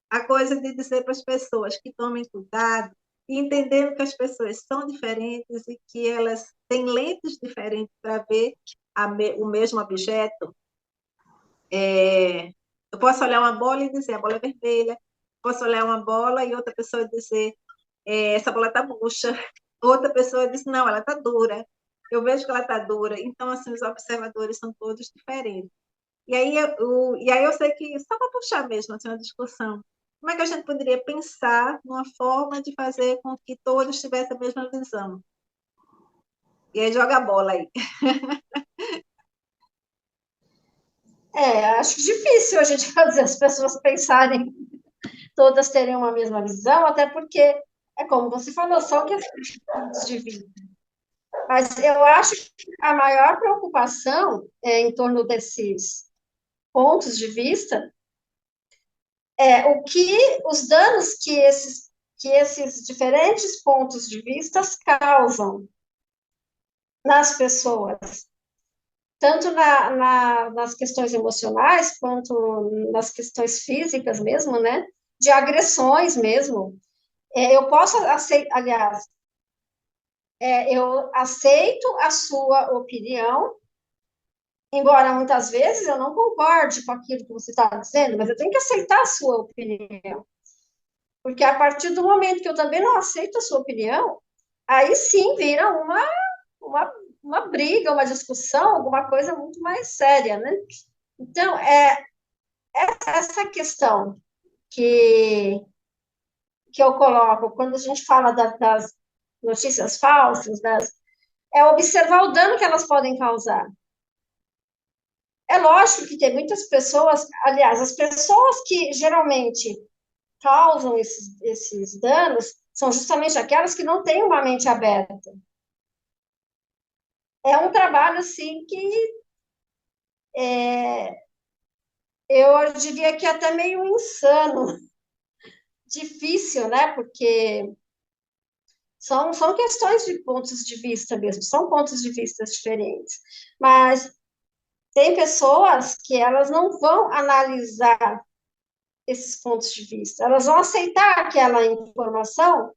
a coisa de dizer para as pessoas que tomem cuidado e entendendo que as pessoas são diferentes e que elas têm lentes diferentes para ver o mesmo objeto. Eu posso olhar uma bola e dizer a bola é vermelha, posso olhar uma bola e outra pessoa dizer essa bola está murcha, outra pessoa diz não, ela está dura, eu vejo que ela está dura. Então, assim, os observadores são todos diferentes. E aí eu sei que, só para puxar mesmo assim, uma discussão, como é que a gente poderia pensar numa forma de fazer com que todos tivessem a mesma visão? E aí joga a bola aí. Acho difícil a gente fazer as pessoas pensarem, todas terem uma mesma visão, até porque, é como você falou, são questões de vida. Mas eu acho que a maior preocupação em torno desses pontos de vista o que os danos que esses diferentes pontos de vista causam nas pessoas, tanto nas questões emocionais, quanto nas questões físicas mesmo, né? De agressões mesmo. Eu posso aceitar, aliás, eu aceito a sua opinião, embora muitas vezes eu não concorde com aquilo que você está dizendo, mas eu tenho que aceitar a sua opinião. Porque a partir do momento que eu também não aceito a sua opinião, aí sim vira uma, uma briga, uma discussão, alguma coisa muito mais séria, né? Então, essa questão que, que eu coloco, quando a gente fala das notícias falsas, é observar o dano que elas podem causar. É lógico que tem muitas pessoas, aliás, as pessoas que geralmente causam esses danos são justamente aquelas que não têm uma mente aberta. É um trabalho, assim, que eu diria que é até meio insano, difícil, né? Porque são questões de pontos de vista mesmo, são pontos de vista diferentes. Mas tem pessoas que elas não vão analisar esses pontos de vista, elas vão aceitar aquela informação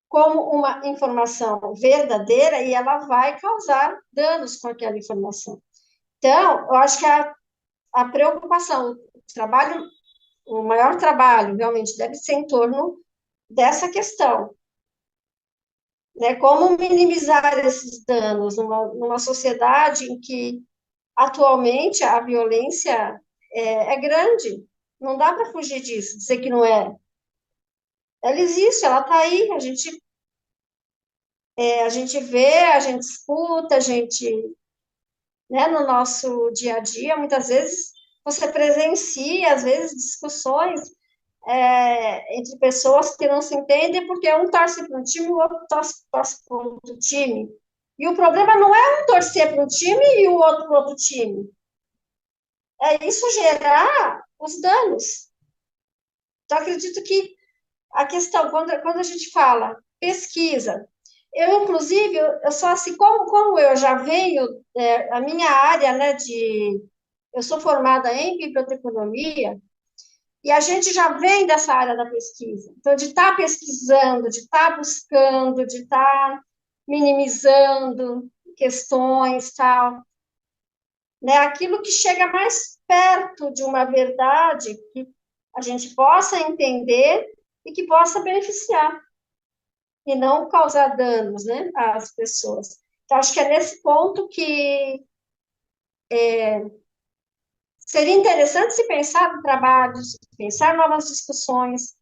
como uma informação verdadeira e ela vai causar danos com aquela informação. Então, eu acho que a preocupação, o maior trabalho realmente deve ser em torno dessa questão, né? Como minimizar esses danos numa sociedade em que atualmente a violência é grande, não dá para fugir disso, dizer que não é. Ela existe, ela está aí, a gente vê, a gente escuta, a gente, né, no nosso dia a dia, muitas vezes você presencia, às vezes, discussões entre pessoas que não se entendem porque um torce para um time e o outro torce para outro time. E o problema não é um torcer para um time e o outro para outro time. É isso gerar os danos. Então, acredito que a questão, quando a gente fala pesquisa, inclusive, eu sou assim, como eu já venho, a minha área, né, eu sou formada em biblioteconomia, e a gente já vem dessa área da pesquisa. Então, de estar pesquisando, de estar buscando, de estar minimizando questões, tal, né? Aquilo que chega mais perto de uma verdade que a gente possa entender e que possa beneficiar e não causar danos, né, às pessoas. Então, acho que é nesse ponto que seria interessante se pensar em trabalhos, pensar novas discussões,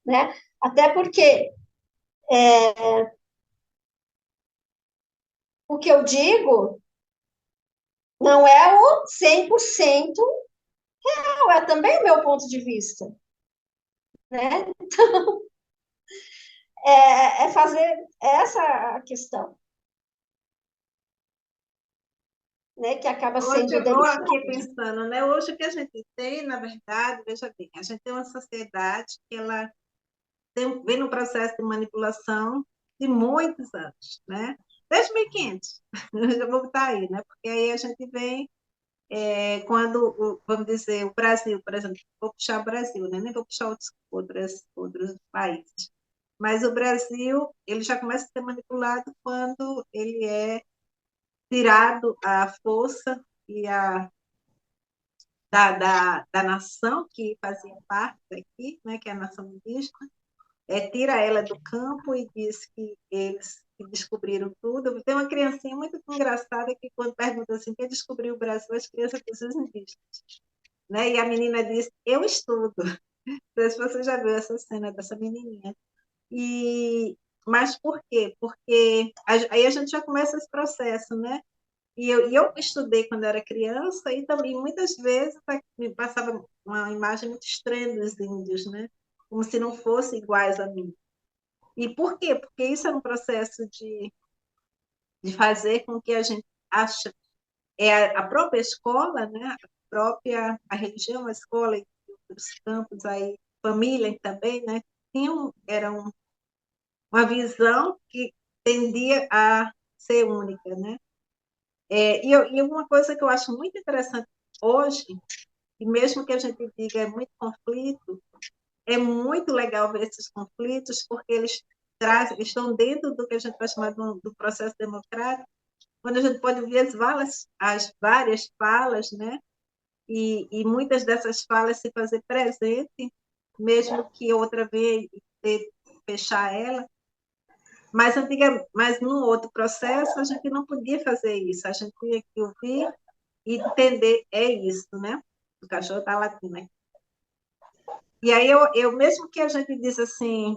né? Até porque o que eu digo não é o 100%, não, é também o meu ponto de vista, né? É fazer essa a questão, né? Que acaba Hoje sendo eu estou delicada. aqui pensando, né? Hoje o que a gente tem, na verdade, veja bem, a gente tem uma sociedade que ela vem no processo de manipulação de muitos anos, né? Desde 1500, já vou botar aí, né? Porque aí a gente vem quando, vamos dizer, o Brasil, por exemplo, vou puxar o Brasil, né? Nem vou puxar outros países. Mas o Brasil, ele já começa a ser manipulado quando ele é tirado a força e da nação que fazia parte daqui, né, que é a nação indígena, tira ela do campo e diz que eles que descobriram tudo. Tem uma criancinha muito engraçada que, quando pergunta assim, quem descobriu o Brasil, as crianças dizem os indígenas. Né? E a menina diz, eu estudo. Não sei se você já viu essa cena dessa menininha. Mas por quê? Porque aí a gente já começa esse processo, né? E eu estudei quando era criança e também muitas vezes me passava uma imagem muito estranha dos índios, né? Como se não fossem iguais a mim. E por quê? Porque isso é um processo de fazer com que a gente ache a própria escola, né? A religião, a escola e os campos aí, família também, né? Era uma visão que tendia a ser única, né? E uma coisa que eu acho muito interessante hoje, e mesmo que a gente diga é muito conflito, é muito legal ver esses conflitos, porque eles estão dentro do que a gente vai chamar do processo democrático, quando a gente pode ver as várias falas, né? E muitas dessas falas se fazer presente, mesmo que outra vez fechar ela. Mas num outro processo, a gente não podia fazer isso, a gente tinha que ouvir e entender, é isso, né? O cachorro está latindo aqui. E aí, mesmo que a gente diz assim,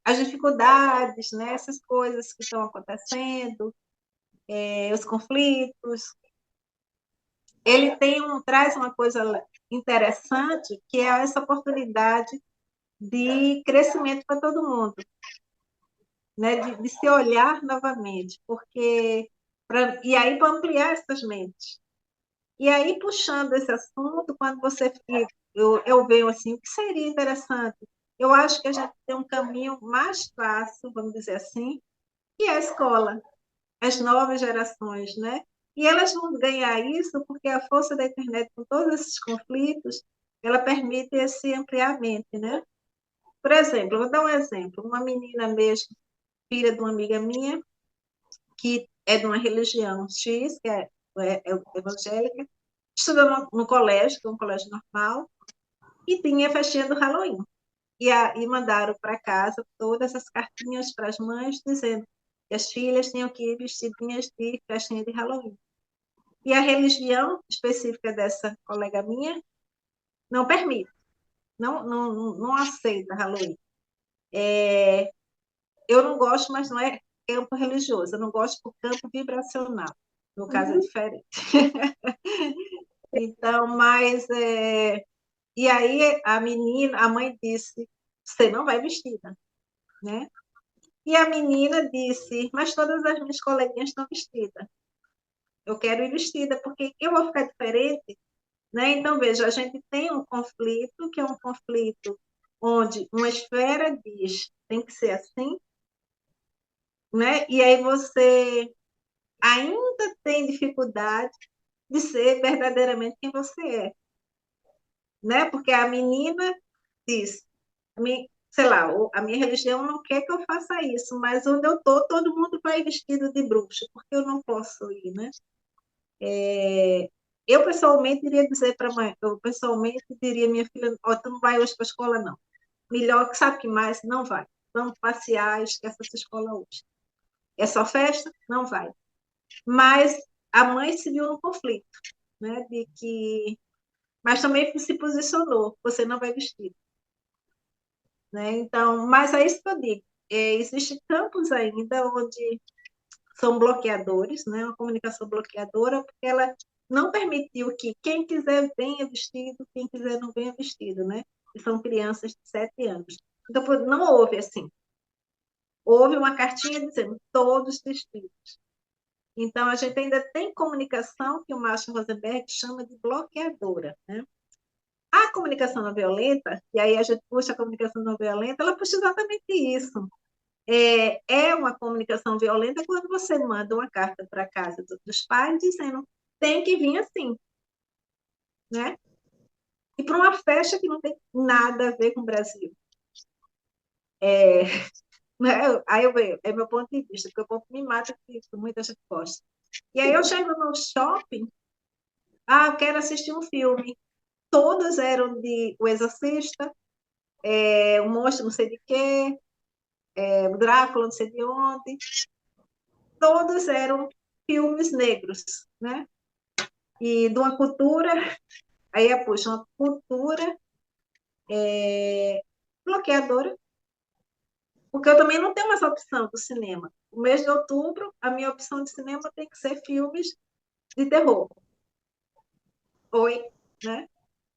as dificuldades, né? Essas coisas que estão acontecendo, os conflitos, ele traz uma coisa interessante, que é essa oportunidade de crescimento para todo mundo, né? De se olhar novamente, e aí para ampliar essas mentes. E aí, puxando esse assunto, quando eu vejo assim, o que seria interessante? Eu acho que a gente tem um caminho mais fácil, vamos dizer assim, que é a escola, as novas gerações, né? E elas vão ganhar isso porque a força da internet, com todos esses conflitos, ela permite esse ampliamento, né? Por exemplo, vou dar um exemplo, uma menina mesmo, filha de uma amiga minha, que é de uma religião X, que é evangélica, estudou no colégio, que é um colégio normal, e tinha a festinha do Halloween. E mandaram para casa todas as cartinhas para as mães, dizendo que as filhas tinham que ir vestidinhas de festinha de Halloween. E a religião específica dessa colega minha não permite, não aceita Halloween. Eu não gosto, mas não é campo religioso, eu não gosto do campo vibracional. No caso, é diferente. Então, e aí a mãe disse, você não vai vestida, né? E a menina disse, mas todas as minhas coleguinhas estão vestidas. Eu quero ir vestida, porque eu vou ficar diferente, né? Então, veja, a gente tem um conflito, que é um conflito onde uma esfera diz, tem que ser assim, né? E aí você ainda tem dificuldade de ser verdadeiramente quem você é, né? Porque a menina diz, sei lá, a minha religião não quer que eu faça isso, mas onde eu estou, todo mundo vai vestido de bruxa, porque eu não posso ir, né? Eu pessoalmente iria dizer para a mãe, eu pessoalmente diria, minha filha, oh, tu não vai hoje para a escola, não. Melhor, que sabe que mais? Não vai. Vamos passear, esquece essa escola hoje. É só festa? Não vai. Mas a mãe se viu no conflito, né? Mas também se posicionou, você não vai vestir. Né? Então, mas é isso que eu digo. Existem campos ainda onde são bloqueadores, né? Uma comunicação bloqueadora, porque ela não permitiu que quem quiser venha vestido, quem quiser não venha vestido, né? E são crianças de 7 anos. Então, não houve assim. Houve uma cartinha dizendo todos vestidos. Então, a gente ainda tem comunicação que o Marshall Rosenberg chama de bloqueadora, né? A comunicação não violenta, e aí a gente puxa a comunicação não violenta, ela puxa exatamente isso. é uma comunicação violenta quando você manda uma carta para casa dos pais dizendo tem que vir assim, né? E para uma festa que não tem nada a ver com o Brasil. É, né? Aí eu vejo, é meu ponto de vista, porque o povo me mata, que muita gente gosta. E aí eu chego no shopping, eu quero assistir um filme. Todos eram de O Exorcista, O Monstro não sei de quê, O Drácula não sei de onde. Todos eram filmes negros, né? E de uma cultura, aí puxa, uma cultura bloqueadora, porque eu também não tenho mais opção do cinema. O mês de outubro, a minha opção de cinema tem que ser filmes de terror. Oi, né?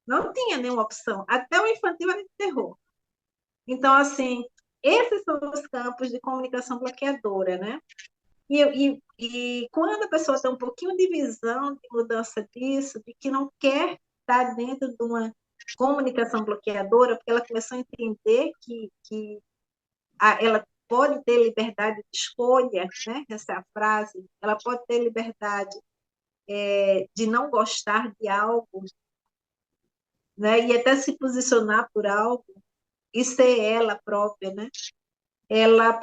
Não tinha nenhuma opção. Até o infantil era de terror. Então, assim, esses são os campos de comunicação bloqueadora, né? E quando a pessoa tem um pouquinho de visão de mudança disso, de que não quer estar dentro de uma comunicação bloqueadora, porque ela começou a entender que ela pode ter liberdade de escolha, né? Essa é a frase, ela pode ter liberdade de não gostar de algo, né? E até se posicionar por algo e ser ela própria, né? Ela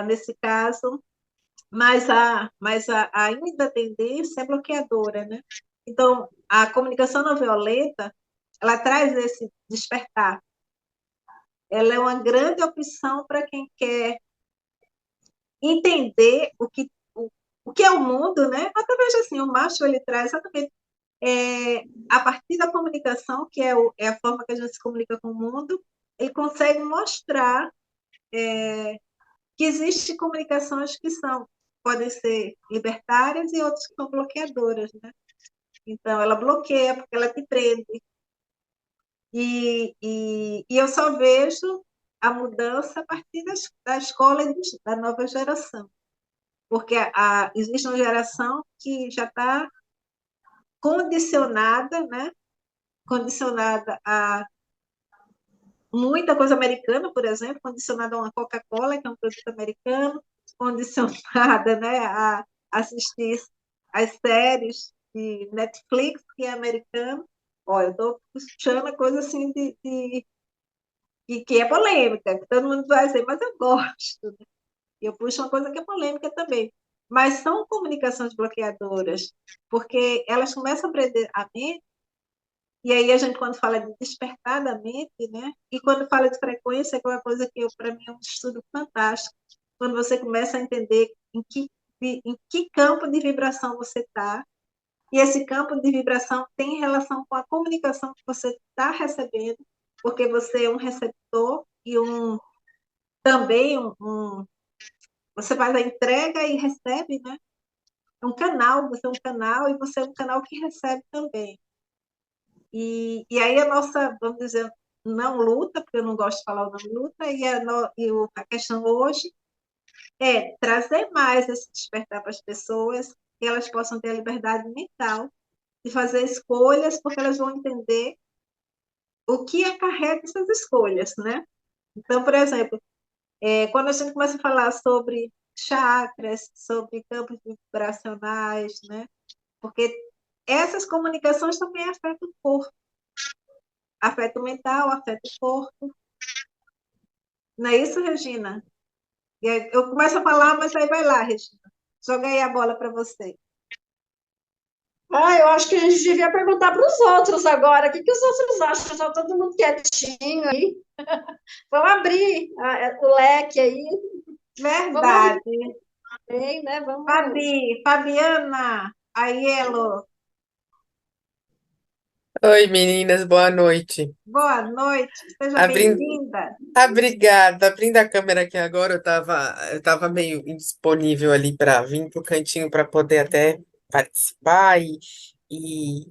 nesse caso, mas ainda a tendência é bloqueadora, né? Então, a comunicação não violenta, ela traz esse despertar. Ela é uma grande opção para quem quer entender o que é o mundo, né? Até veja assim, o macho ele traz exatamente a partir da comunicação, que é a forma que a gente se comunica com o mundo, ele consegue mostrar que existem comunicações que podem ser libertárias e outras que são bloqueadoras, né? Então, ela bloqueia porque ela te prende. E eu só vejo a mudança a partir da escola e da nova geração. Porque existe uma geração que já está condicionada, né? Condicionada a muita coisa americana, por exemplo, condicionada a uma Coca-Cola, que é um produto americano, condicionada, né, a assistir as séries de Netflix, que é americano. Olha, eu estou puxando a coisa assim que é polêmica, que todo mundo vai dizer, mas eu gosto. Né? Eu puxo uma coisa que é polêmica também. Mas são comunicações bloqueadoras, porque elas começam a prender a mente. E aí a gente, quando fala de despertar da mente, né? E quando fala de frequência, que é uma coisa que para mim é um estudo fantástico, quando você começa a entender em que campo de vibração você está, e esse campo de vibração tem relação com a comunicação que você está recebendo, porque você é um receptor e também você faz a entrega e recebe, né? É um canal, você é um canal e você é um canal que recebe também. E aí a nossa, vamos dizer, não luta, porque eu não gosto de falar o nome luta, a questão hoje é trazer mais esse despertar para as pessoas, que elas possam ter a liberdade mental de fazer escolhas, porque elas vão entender o que acarreta essas escolhas, né? Então, por exemplo, quando a gente começa a falar sobre chakras, sobre campos vibracionais, né? Porque essas comunicações também afetam o corpo, afeta o mental, afeta o corpo. Não é isso, Regina? E aí eu começo a falar, mas aí vai lá, Regina. Joga aí a bola para você. Eu acho que a gente devia perguntar para os outros agora. O que os outros acham? Está todo mundo quietinho aí. Vamos abrir o leque aí. Vamos abrir Verdade. também, né? Vamos. Fabiana, Aielo, Oi, meninas, boa noite. boa noite, seja Abrindo, bem-vinda. obrigada. Abrindo a câmera aqui agora, eu tava meio indisponível ali para vir pro cantinho para poder até participar e, e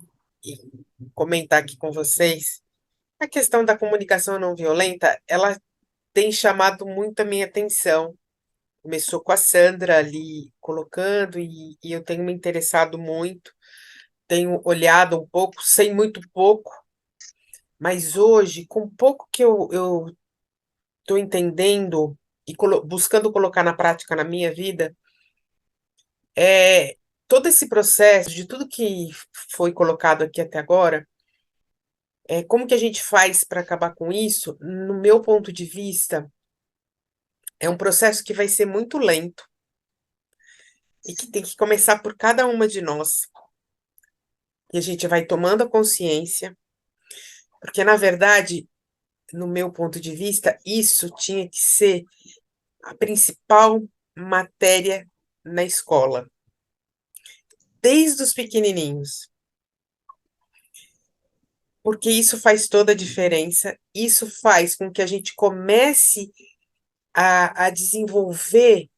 comentar aqui com vocês. A questão da comunicação não violenta, ela tem chamado muito a minha atenção. Começou com a Sandra ali colocando e eu tenho me interessado muito, tenho olhado um pouco, sei muito pouco. Mas hoje, com pouco que eu estou entendendo, e buscando colocar na prática na minha vida, é todo esse processo de tudo que foi colocado aqui até agora, como que a gente faz para acabar com isso? No meu ponto de vista, é um processo que vai ser muito lento e que tem que começar por cada uma de nós. E a gente vai tomando a consciência, porque na verdade, no meu ponto de vista, isso tinha que ser a principal matéria na escola, desde os pequenininhos, porque isso faz toda a diferença, isso faz com que a gente comece a desenvolver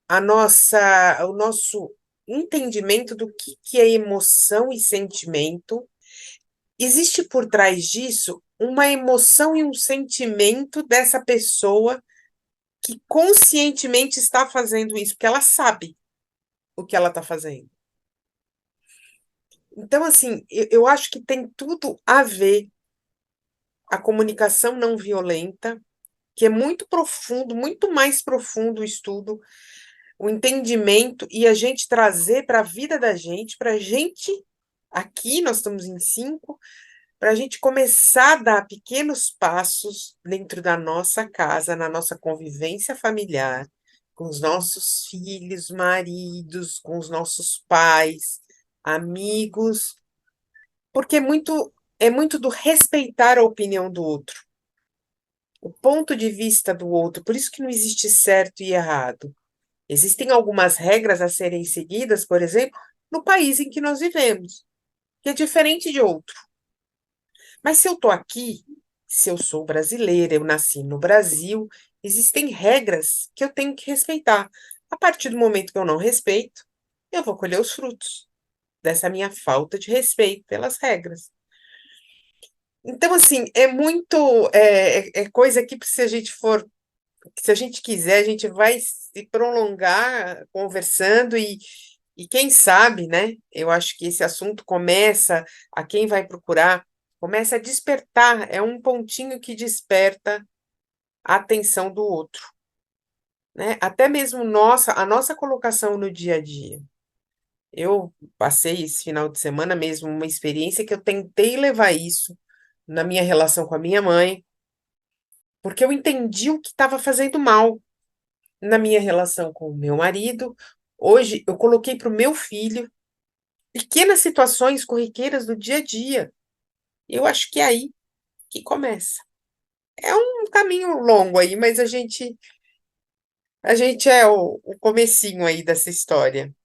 o nosso entendimento do que é emoção e sentimento. Existe por trás disso uma emoção e um sentimento dessa pessoa que conscientemente está fazendo isso, porque ela sabe o que ela está fazendo. Então, assim, eu acho que tem tudo a ver a comunicação não violenta, que é muito profundo, muito mais profundo o estudo, o entendimento e a gente trazer para a vida da gente, para a gente, aqui nós estamos em 5, para a gente começar a dar pequenos passos dentro da nossa casa, na nossa convivência familiar, com os nossos filhos, maridos, com os nossos pais, amigos, porque é muito do respeitar a opinião do outro, o ponto de vista do outro, por isso que não existe certo e errado. Existem algumas regras a serem seguidas, por exemplo, no país em que nós vivemos, que é diferente de outro. Mas se eu estou aqui, se eu sou brasileira, eu nasci no Brasil, existem regras que eu tenho que respeitar. A partir do momento que eu não respeito, eu vou colher os frutos dessa minha falta de respeito pelas regras. Então, assim, é muito, é coisa que se a gente for, se a gente quiser, a gente vai se prolongar conversando e quem sabe, né? Eu acho que esse assunto começa, a quem vai procurar, começa a despertar, é um pontinho que desperta a atenção do outro, né? Até mesmo a nossa colocação no dia a dia. Eu passei esse final de semana mesmo uma experiência que eu tentei levar isso na minha relação com a minha mãe, porque eu entendi o que estava fazendo mal na minha relação com o meu marido. Hoje eu coloquei para o meu filho pequenas situações corriqueiras do dia a dia. Eu acho que é aí que começa. É um caminho longo aí, mas a gente é o comecinho aí dessa história.